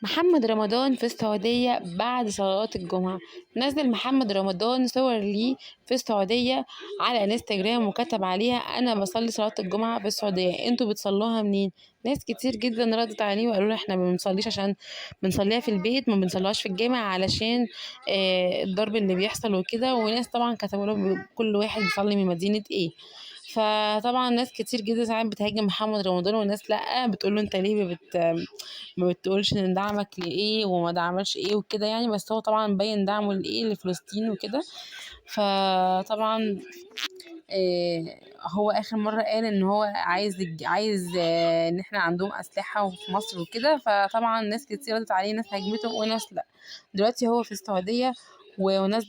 محمد رمضان في السعودية بعد صلاة الجمعة. نزل محمد رمضان صور ليه في السعودية على انستجرام وكتب عليها: انا بصلي صلاة الجمعة في السعودية، انتوا بتصلوها منين؟ ناس كتير جدا ردت عليه وقالوا له احنا ما بنصليش عشان بنصليها في البيت، ما بنصليهاش في الجامع علشان الضرب اللي بيحصل وكده. وناس طبعا كتبوا له كل واحد بيصلي من مدينة ايه. فطبعا ناس كتير جدا ساعات بتهاجم محمد رمضان، وناس لأ بتقول له انت ليه ما بتقولش ان دعمك لايه وما دعملش ايه وكده يعني. بس هو طبعا بين دعمه لايه لفلسطين وكده. فطبعا هو اخر مرة قال ان هو عايز ان احنا عندهم اسلحة في مصر وكده. فطبعا ناس كتير ردت عليه، ناس هاجمته وناس لا. دلوقتي هو في السعودية وناس